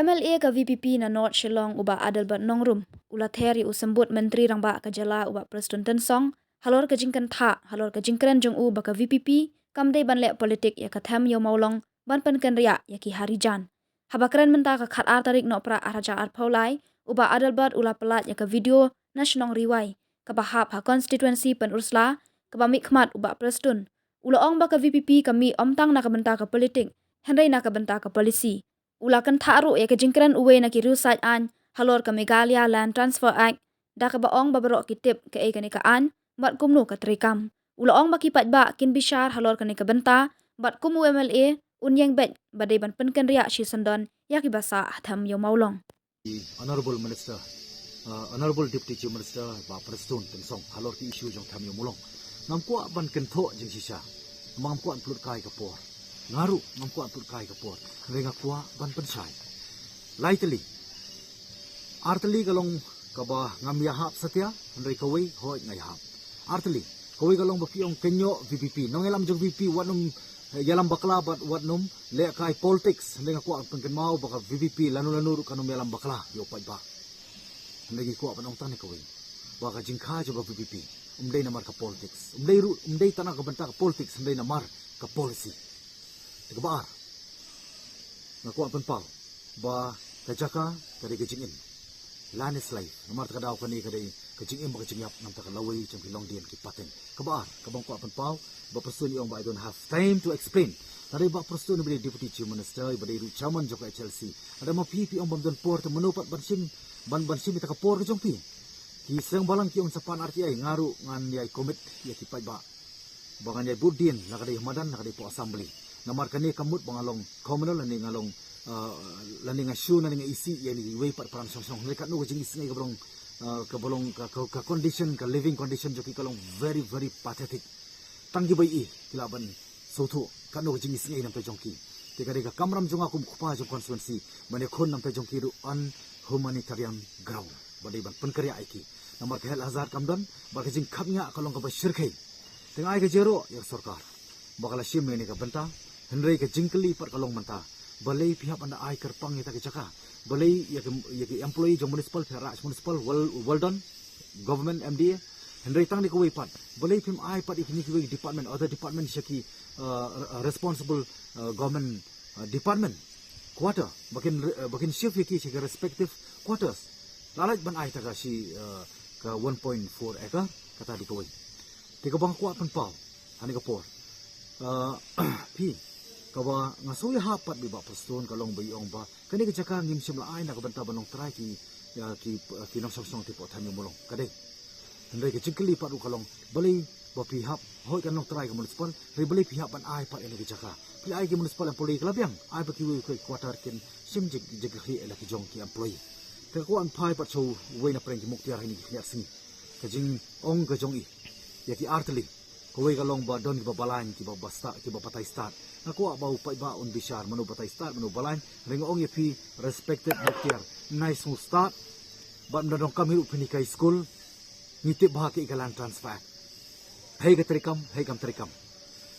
MLA ka VPP na North Shillong uba Adelbert nongrum. Ula Ther usembut menteri rangba ka jala uba Prestone tensong. Halor ka jingkan tha, halor ka jingkran jong u baka VPP. Kamde ban lek politik ya ka tham Iewmawlong. Ban penkan ria ya ki harijan. Habakran menta ka khat ar tarik no pra araja ar paulai. Uba Adelbert ula pelat ya ka video nasionong riwai. Ka bahap ha constituency pen ursla. Ka ba mikmat uba Prestone. Ula ong baka VPP kami omtang na ka benta ka politik. Hendai na ka benta ka polisi. Ulakan tharu ya ke jingkran uwe na ki rusaj an halor ka Megalia Land Transfer Act da ka baong babaro ki tip ke ka an bat kumnu ka trikam ulaong makipat ba kin bishar halor ka ka benta bat kumu MLA unyeng bet badai ban penkan ria shi sandon ya ki basa atham Iewmawlong. Honorable Minister, Honorable Deputy Chief Minister ba Prestone tensong halor ki issue jong tham Iewmawlong namko ban kentho jing sisa mamko an plut kai ka por ngaru mamko an plut kai ka por renga kwa ban pensai laiteli arteli galong kaba ngam yahap satya ndai kawai hoi ngai hap arteli kawai galong bapiong Kynnoh VPP nong elam jong VP wanum yalam bakla bat watnum le kai politics renga kwa pengken mau baka VPP lanu kanum yalam bakla yo pai ba ndai kwa banong tan kawai baka jingkha jo VPP umdai namar ka politics umdai tanah ka benta ka politics umdai namar ka policy kebaar ngaku apen pau ba kajaka kari kejingin lanis life nomor takadaw kani kari kejingin ba kejingyap nam takalaway jang kilong dian ki paten kebaar kabang ku apen pau ba Prestone yong ba I don't have time to explain tadi ba Prestone beli deputy chief minister ba ru chairman joko HLC ada ma pipi ong bamdon port menupat bansim bansim ta kapor ke jongpi ki seng balang ki ong sapan RTI ngaru ngan yai komit ya ki pai ba bangan yai budin nakadai madan nakadai po assembly namar kani kamut bangalong communal lani ngalong lani ngasu nani isi yani wei pat param song mereka no jing isi ngai kabolong ka condition ka living condition joki kalong very pathetic tanggi bai I kilaban sotu kanu jing isi ngai nampe jongki tikari ka kamram jonga kum khupa jong constituency mane khon nampe jongki ru un humanitarian ground badai ban penkarya aiki namar ka hel hazard kamdan ba ka jing khamnya kalong ka ba shirkai tengai ka jero ya sarkar bakala sim ni ka benta Henry ke jingkeli par kalong manta balai pihak anda ai kerpang kita ke caka balai ya ke employee jong municipal pihak raj municipal well done government MDA Henry tang ni ko pat balai pim ai pat ikni ki department other department shaki responsible government department quarter bakin shift ki shaki respective quarters lalaj ban ai taka si ka 1.4 acre kata di ko tiga bang kuat pen pau ani ka por pi kawa ngasuy hapat bi ba Prestone kalong bayong ba kani ka jaka ngim simla ai na ka banta banong try ki nong song tipo tham Iewmawlong kade ndai ka jingkeli pat kalong balai ba pi hap hoi kan nong try ka municipal ri balai pi hap ban ai pat ene ka jaka pi ai ki municipal employee kalabyang ai ba ki wi ko quarter kin sim jig hi ela ki jong ki employee ka ko an phai pat so we na preng ki muktiar ni ki sing ka jing ong ka jong I ya ki arteli kawai kalong ba don ki ba balan ki ba basta ki ba patay start ako ba upai ba on bishar manu patay start manu balan ring ong yepi respected doctor nice mo start ba ndong kami ru pinikai school ngiti ba ki kalan transfer hey kam trikam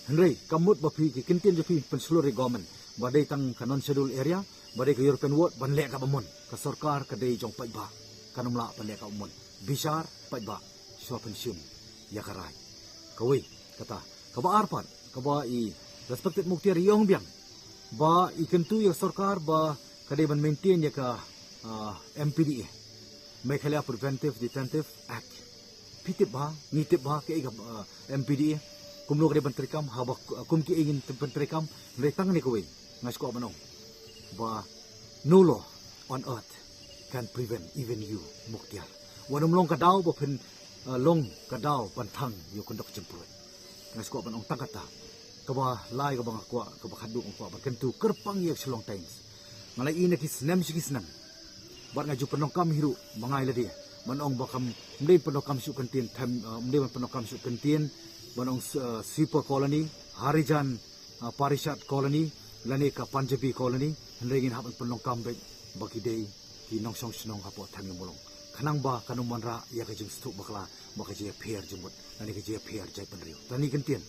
henry kamut ba pi ki kintin je pi pensulur government ba dai tang kanon schedule area ba dai ka European ward ban le ka bamon ka sarkar ka dai jong pai ba kanumla pan le ka umon bishar pai ba so pensiun ya karai kawai kata kaba arpan kaba I respected muktiar yong biang ba ikentu ya sarkar ba kadai ban maintain ya ka MPDA Meghalaya Preventive Detentive Act pitip ba ngitip ba ke MPDA kumno kadai ban trikam haba kum ki ingin ban trikam retang ni kawai ngasko banong ba no law on earth can prevent even you muktiar wanum long kadaw ba pen long kadaw pantang yo kondok jemput ngasko banong tangkata kaba lai ka bang akwa kaba khaduk ko ba kentu kerpang yak selong times malai ina ki snam sikisnam bar ngaju penong kam hiru mangai ladi manong bakam mdei penong kam su kentin tham mdei penong kam su kentin manong super colony harijan parishat colony lani ka Punjabi colony hendengin hapan penong kam be baki dei ki nong song snong hapo tham Iewmawlong kanang ba kanum manra ya ka jing stuk bakla ba ka je pher jumut ani ka je pher jai penriu tani kentin